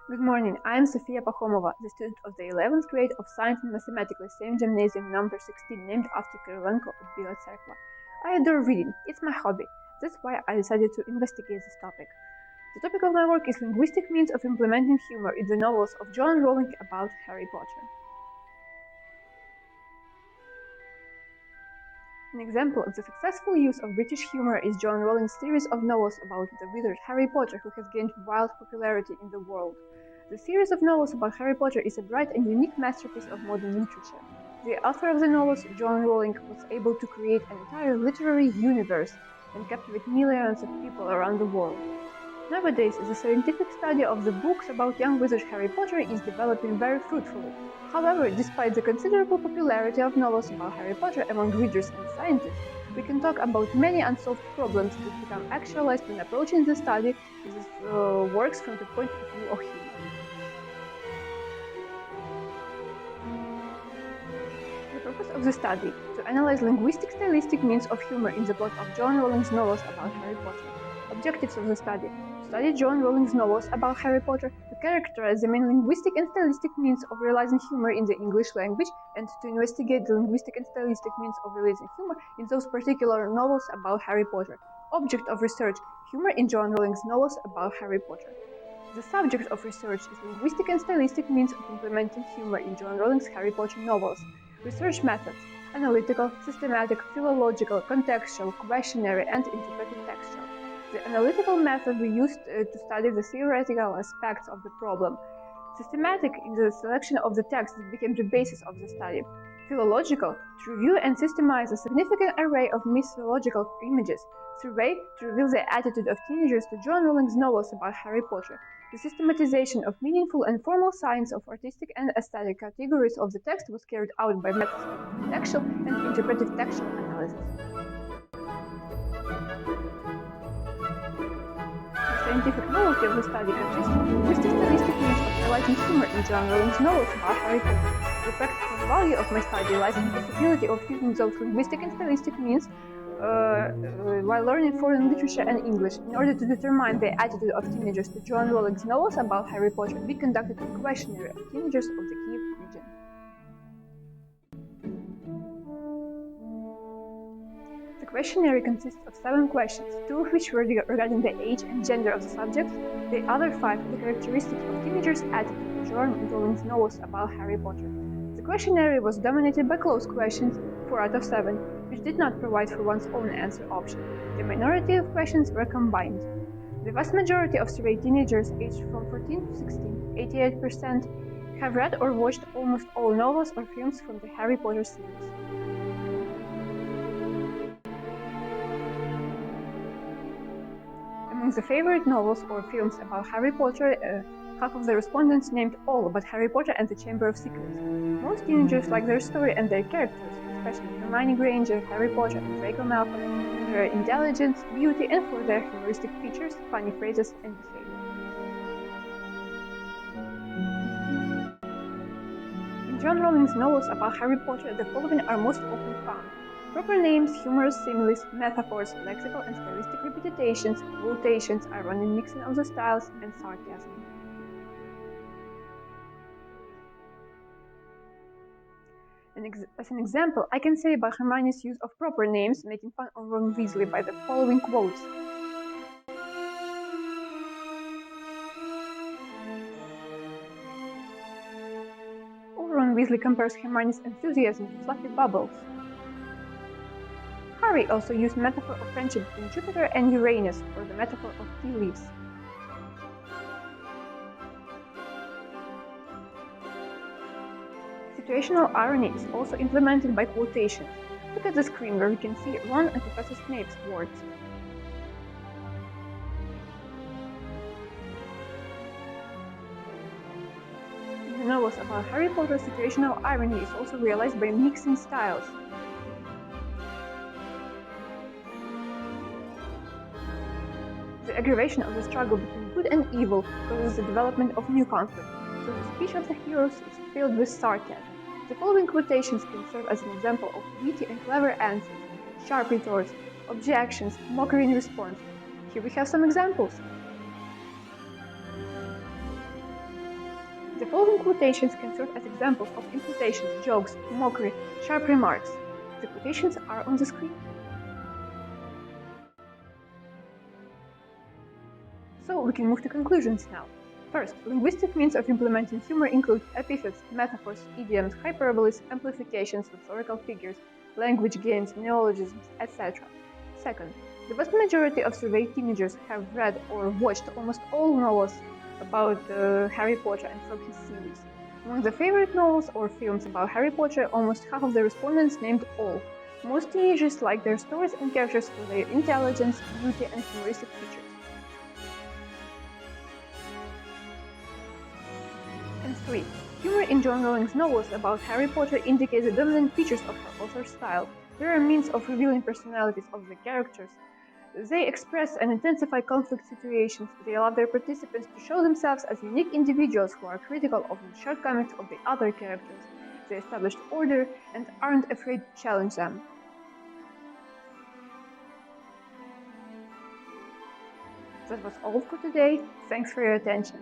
Good morning, I am Sophia Pahomova, the student of the 11th grade of Science and Mathematics Same Gymnasium number 16, named after Kirilenka Білоцерківської. I adore reading, it's my hobby. That's why I decided to investigate this topic. The topic of my work is linguistic means of implementing humor in the novels of Joan Roulin about Harry Potter. An example of the successful use of British humor is Joan Rouling's series of novels about the wizard Harry Potter, who has gained wild popularity in the world. The series of novels about Harry Potter is a bright and unique masterpiece of modern literature. The author of the novels, Joan Roulin, was able to create an entire literary universe and captivate millions of people around the world. Nowadays, the scientific study of the books about young wizard Harry Potter is developing very fruitfully. However, despite the considerable popularity of novels about Harry Potter among readers and scientists, we can talk about many unsolved problems that become actualized when approaching the study of these works from the point of view of humor. The purpose of the study is to analyze linguistic stylistic means of humor in the plot of Joan Rouling's novels about Harry Potter. Objectives of the study: to study Joan Rouling's novels about Harry Potter, to characterize the main linguistic and stylistic means of realizing humor in the English language, and to investigate the linguistic and stylistic means of realizing humor in those particular novels about Harry Potter. Object of research: humor in Joan Rouling's novels about Harry Potter. The subject of research is linguistic and stylistic means of implementing humor in Joan Rouling's Harry Potter novels. Research methods: analytical, systematic, philological, contextual, questionary, and interpretive textual. The analytical method we used to study the theoretical aspects of the problem. Systematic, in the selection of the text that became the basis of the study. Philological, to review and systemize a significant array of mythological images. Survey, to reveal the attitude of teenagers to Joan Rouling's novels about Harry Potter. The systematization of meaningful and formal science of artistic and aesthetic categories of the text was carried out by methods of contextual and interpretive textual analysis. The scientific novelty of the study consists of linguistic stylistic means of realizing humor in Joan Rouling's novels about Harry Potter. The practical value of my study lies in the possibility of using those linguistic and stylistic means while learning foreign literature and English. In order to determine the attitude of teenagers to Joan Rouling's novels about Harry Potter, we conducted a questionnaire of teenagers of the Kyiv region. The questionnaire consists of 7 questions, 2 of which were regarding the age and gender of the subjects, the other 5 the characteristics of teenagers' attitude to Joan Rouling's novels about Harry Potter. The questionnaire was dominated by closed questions, 4 out of 7, which did not provide for one's own answer option. The minority of questions were combined. The vast majority of surveyed teenagers aged from 14 to 16, 88%, have read or watched almost all novels or films from the Harry Potter series. Among the favorite novels or films about Harry Potter, half of the respondents named all but Harry Potter and the Chamber of Secrets. Most teenagers like their story and their characters, especially Hermione Granger, Harry Potter, and Draco Malfoy, for their intelligence, beauty, and for their humoristic features, funny phrases, and behavior. In Joan Rouling's novels about Harry Potter, the following are most often found: proper names, humorous similes, metaphors, lexical and stylistic repetitions, quotations, ironic mixing of the styles, and sarcasm. As an example, I can say about Hermione's use of proper names, making fun of Ron Weasley by the following quotes. Ron Weasley compares Hermione's enthusiasm to fluffy bubbles. Harry also used metaphor of friendship between Jupiter and Uranus, or the metaphor of tea leaves. Situational irony is also implemented by quotations. Look at the screen where we can see Ron and Professor Snape's words. In the novels about Harry Potter, situational irony is also realized by mixing styles. The aggravation of the struggle between good and evil causes the development of new conflict, so the speech of the heroes is filled with sarcasm. The following quotations can serve as an example of witty and clever answers, sharp retorts, objections, mockery in response. Here we have some examples. The following quotations can serve as examples of implications, jokes, mockery, sharp remarks. The quotations are on the screen. So we can move to conclusions now. First, linguistic means of implementing humor include epithets, metaphors, idioms, hyperboles, amplifications, rhetorical figures, language games, neologisms, etc. Second, the vast majority of surveyed teenagers have read or watched almost all novels about Harry Potter and from his series. Among the favorite novels or films about Harry Potter, almost half of the respondents named all. Most teenagers like their stories and characters for their intelligence, beauty, and humoristic features. And 3. Humor in Joan Rowling's novels about Harry Potter indicates the dominant features of her author's style. They are a means of revealing personalities of the characters. They express and intensify conflict situations. They allow their participants to show themselves as unique individuals who are critical of the shortcomings of the other characters. They establish order and aren't afraid to challenge them. That was all for today. Thanks for your attention.